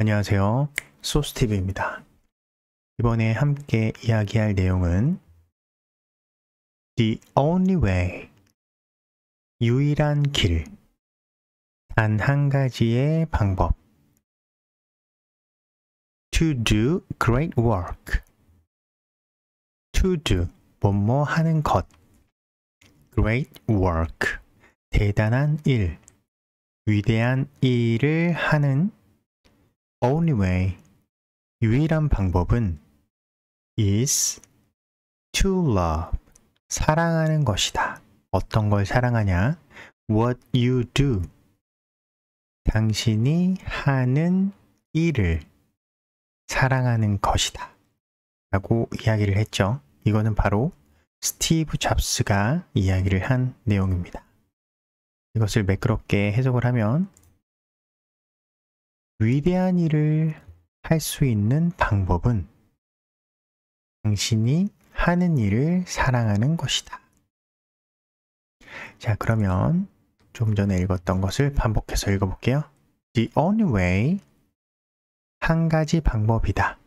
안녕하세요. 소스티브입니다. 이번에 함께 이야기할 내용은 The only way, 유일한 길, 단 한 가지의 방법 To do great work, To do, 뭐뭐 하는 것 Great work, 대단한 일, 위대한 일을 하는 Only way, 유일한 방법은 is to love, 사랑하는 것이다. 어떤 걸 사랑하냐? What you do, 당신이 하는 일을 사랑하는 것이다. 라고 이야기를 했죠. 이거는 바로 스티브 잡스가 이야기를 한 내용입니다. 이것을 매끄럽게 해석을 하면 위대한 일을 할 수 있는 방법은 당신이 하는 일을 사랑하는 것이다. 자, 그러면 좀 전에 읽었던 것을 반복해서 읽어볼게요. The only way, 한 가지 방법이다.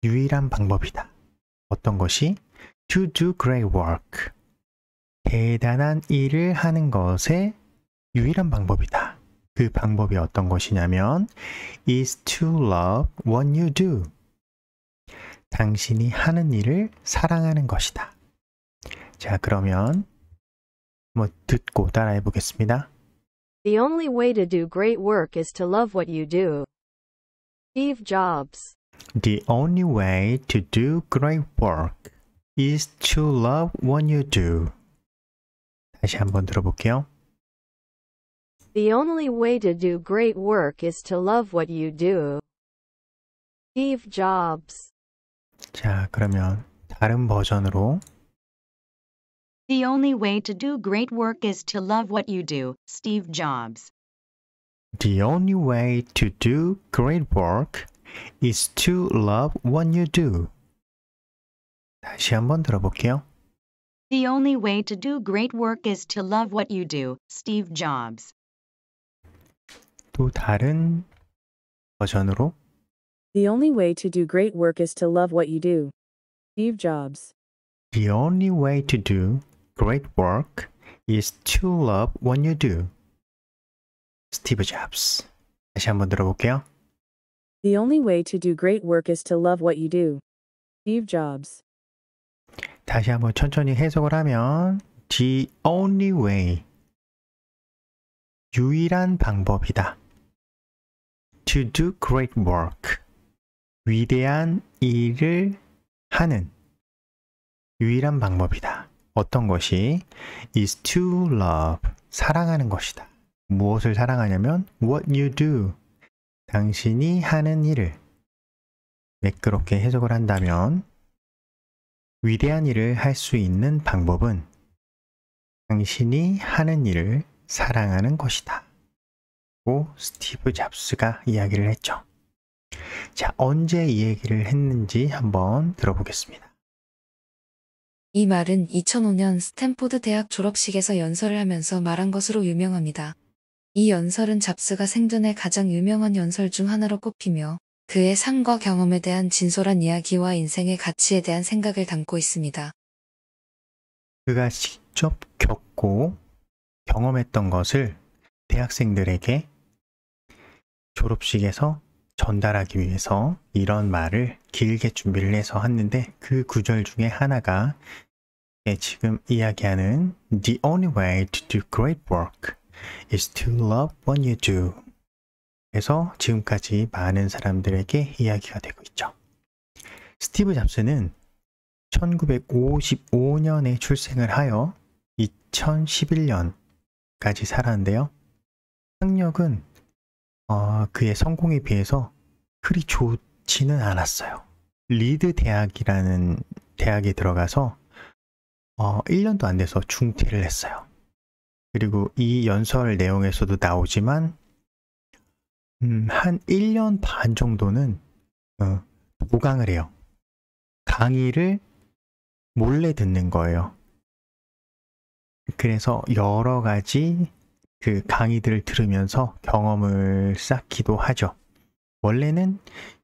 유일한 방법이다. 어떤 것이? To do great work, 대단한 일을 하는 것의 유일한 방법이다. 그 방법이 어떤 것이냐면 is to love what you do, 당신이 하는 일을 사랑하는 것이다. 자, 그러면 듣고 따라해 보겠습니다. The only way to do great work is to love what you do. Steve Jobs. The only way to do great work is to love what you do. 다시 한번 들어볼게요. The only way to do great work is to love what you do. Steve Jobs. 자, 그러면 다른 버전으로 The only way to do great work is to love what you do. Steve Jobs. The only way to do great work is to love what you do. 다시 한번 들어볼게요. The only way to do great work is to love what you do. Steve Jobs. 또 다른 버전으로 The only way to do great work is to love what you do. Steve Jobs. The only way to do great work is to love what you do. 스티브 잡스. 다시 한번 들어볼게요. The only way to do great work is to love what you do. Steve Jobs. 다시 한번 천천히 해석을 하면 The only way, 유일한 방법이다. To do great work, 위대한 일을 하는 유일한 방법이다. 어떤 것이? is to love, 사랑하는 것이다. 무엇을 사랑하냐면 what you do, 당신이 하는 일을. 매끄럽게 해석을 한다면 위대한 일을 할 수 있는 방법은 당신이 하는 일을 사랑하는 것이다. 고 스티브 잡스가 이야기를 했죠. 자, 언제 이 얘기를 했는지 한번 들어보겠습니다. 이 말은 2005년 스탠포드 대학 졸업식에서 연설을 하면서 말한 것으로 유명합니다. 이 연설은 잡스가 생전에 가장 유명한 연설 중 하나로 꼽히며 그의 삶과 경험에 대한 진솔한 이야기와 인생의 가치에 대한 생각을 담고 있습니다. 그가 직접 겪고 경험했던 것을 대학생들에게 졸업식에서 전달하기 위해서 이런 말을 길게 준비를 해서 했는데 그 구절 중에 하나가 지금 이야기하는 The only way to do great work is to love what you do. 그래서 지금까지 많은 사람들에게 이야기가 되고 있죠. 스티브 잡스는 1955년에 출생을 하여 2011년까지 살았는데요. 학력은 그의 성공에 비해서 그리 좋지는 않았어요. 리드 대학이라는 대학에 들어가서 1년도 안 돼서 중퇴를 했어요. 그리고 이 연설 내용에서도 나오지만 한 1년 반 정도는 보강을 해요. 강의를 몰래 듣는 거예요. 그래서 여러 가지 그 강의들을 들으면서 경험을 쌓기도 하죠. 원래는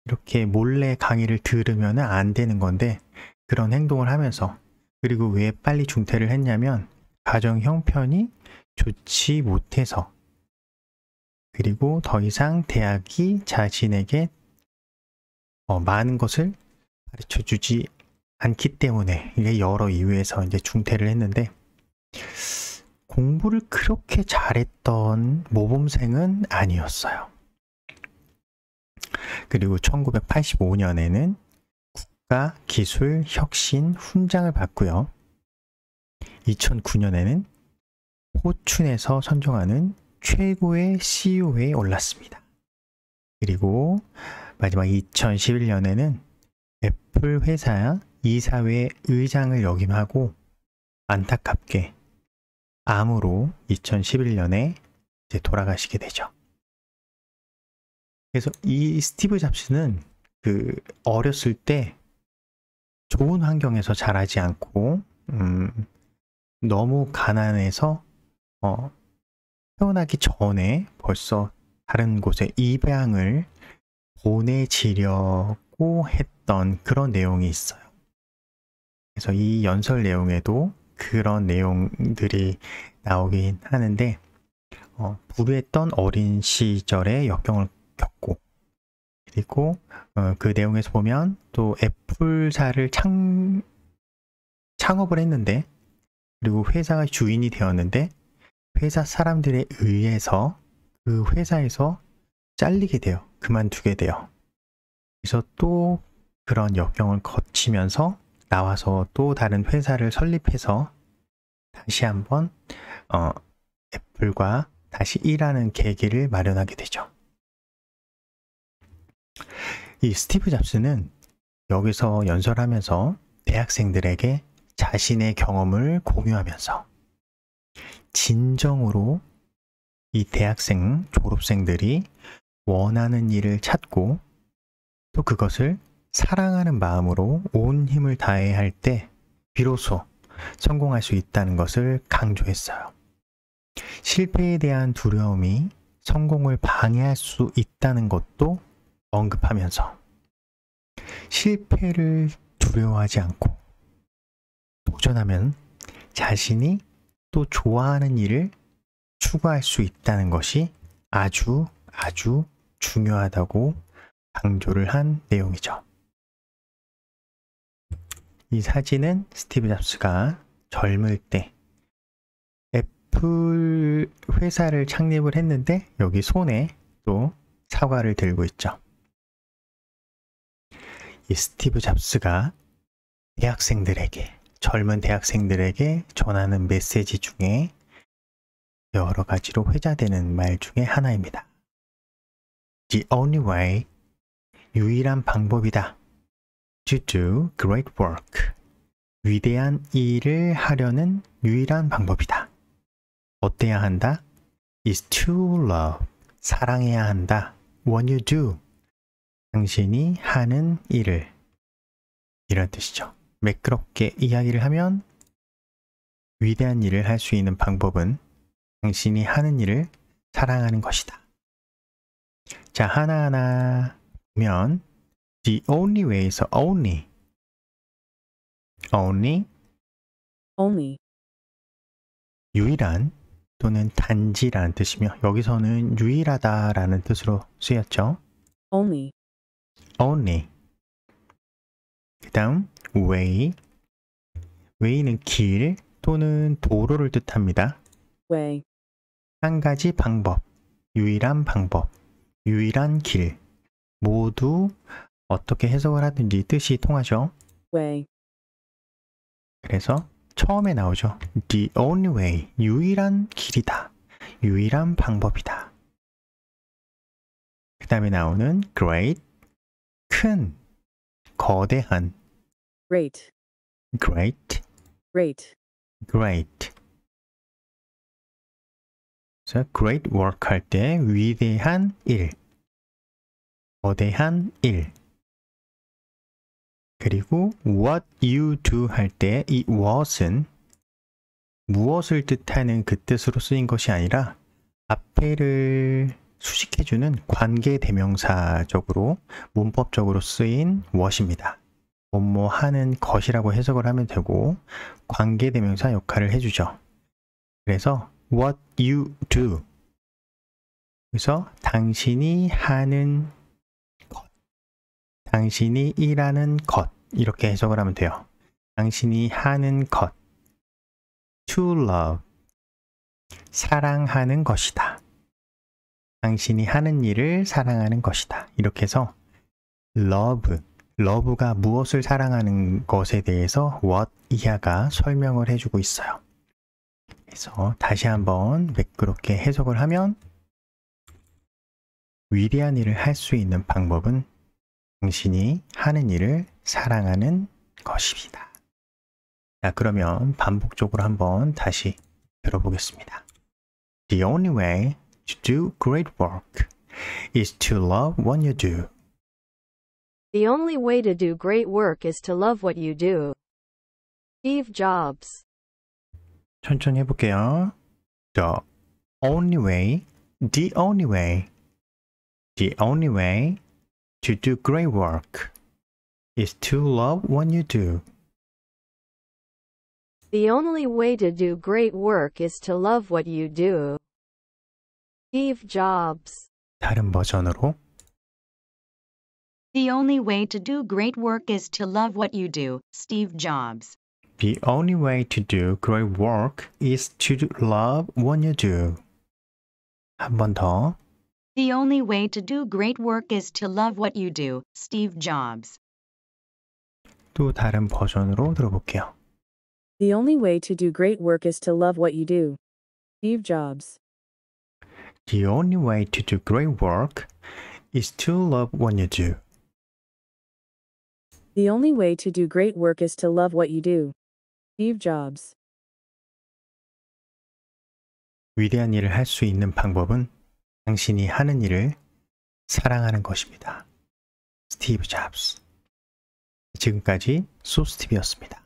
이렇게 몰래 강의를 들으면 안 되는 건데 그런 행동을 하면서, 그리고 왜 빨리 중퇴를 했냐면 가정 형편이 좋지 못해서, 그리고 더 이상 대학이 자신에게 많은 것을 가르쳐 주지 않기 때문에, 이게 여러 이유에서 이제 중퇴를 했는데, 공부를 그렇게 잘했던 모범생은 아니었어요. 그리고 1985년에는 국가기술혁신 훈장을 받고요. 2009년에는 포춘에서 선정하는 최고의 CEO에 올랐습니다. 그리고 마지막 2011년에는 애플 회사 이사회 의장을 역임하고, 안타깝게 암으로 2011년에 이제 돌아가시게 되죠. 그래서 이 스티브 잡스는 어렸을 때 좋은 환경에서 자라지 않고 너무 가난해서 태어나기 전에 벌써 다른 곳에 입양을 보내지려고 했던 그런 내용이 있어요. 그래서 이 연설 내용에도 그런 내용들이 나오긴 하는데, 불우했던 어린 시절의 역경을 겪고, 그리고 그 내용에서 보면 또 애플사를 창업을 했는데, 그리고 회사가 주인이 되었는데 회사 사람들에 의해서 그 회사에서 잘리게 돼요. 그만두게 돼요. 그래서 또 그런 역경을 거치면서 나와서 또 다른 회사를 설립해서 다시 한번 애플과 다시 일하는 계기를 마련하게 되죠. 이 스티브 잡스는 여기서 연설하면서 대학생들에게 자신의 경험을 공유하면서 진정으로 이 대학생, 졸업생들이 원하는 일을 찾고 또 그것을 사랑하는 마음으로 온 힘을 다해야 할 때 비로소 성공할 수 있다는 것을 강조했어요. 실패에 대한 두려움이 성공을 방해할 수 있다는 것도 언급하면서 실패를 두려워하지 않고 도전하면 자신이 또 좋아하는 일을 추구할 수 있다는 것이 아주 중요하다고 강조를 한 내용이죠. 이 사진은 스티브 잡스가 젊을 때 애플 회사를 창립을 했는데 여기 손에 또 사과를 들고 있죠. 이 스티브 잡스가 젊은 대학생들에게 전하는 메시지 중에 여러 가지로 회자되는 말 중에 하나입니다. The only way, 유일한 방법이다. To do great work, 위대한 일을 하려는 유일한 방법이다. 어때야 한다? Is to love, 사랑해야 한다. What you do, 당신이 하는 일을, 이런 뜻이죠. 매끄럽게 이야기를 하면 위대한 일을 할 수 있는 방법은 당신이 하는 일을 사랑하는 것이다. 자, 하나하나 보면 The only way에서 only 유일한 또는 단지라는 뜻이며, 여기서는 유일하다라는 뜻으로 쓰였죠. only, 그 다음 way는 길 또는 도로를 뜻합니다. way, 한 가지 방법, 유일한 방법, 유일한 길, 모두 어떻게 해석을 하든지 뜻이 통하죠. way, 그래서 처음에 나오죠. The only way, 유일한 길이다, 유일한 방법이다. 그 다음에 나오는 great, 큰, 거대한, great, great. 그래서 great work 할 때 위대한 일, 거대한 일. 그리고 what you do 할 때 이 what은 무엇을 뜻하는 그 뜻으로 쓰인 것이 아니라 앞에를 수식해주는 관계대명사적으로 문법적으로 쓰인 what입니다. 뭐뭐 하는 것이라고 해석을 하면 되고 관계대명사 역할을 해주죠. 그래서 what you do. 그래서 당신이 하는 것, 당신이 일하는 것 이렇게 해석을 하면 돼요. 당신이 하는 것. To love. 사랑하는 것이다. 당신이 하는 일을 사랑하는 것이다. 이렇게 해서 love가 무엇을 사랑하는 것에 대해서 what 이하가 설명을 해주고 있어요. 그래서 다시 한번 매끄럽게 해석을 하면 위대한 일을 할 수 있는 방법은 당신이 하는 일을 사랑하는 것입니다. 자, 그러면 반복적으로 한번 다시 들어보겠습니다. The only way to do great work is to love what you do. The only way to do great work is to love what you do. Steve Jobs. 천천히 해볼게요. The only way to do great work is to love what you do. The only way to do great work is to love what you do. Steve Jobs. 다른 버전으로 The only way to do great work is to love what you do. Steve Jobs. The only way to do great work is to love what you do. 한 번 더. The only way to do great work is to love what you do. Steve Jobs. 또 다른 버전으로 들어볼게요. The only way to do great work is to love what you do. Steve Jobs. The only way to do great work is to love what you do. The only way to do great work is to love what you do. Steve Jobs. 위대한 일을 할 수 있는 방법은 당신이 하는 일을 사랑하는 것입니다. 스티브 잡스. 지금까지 소스티브였습니다.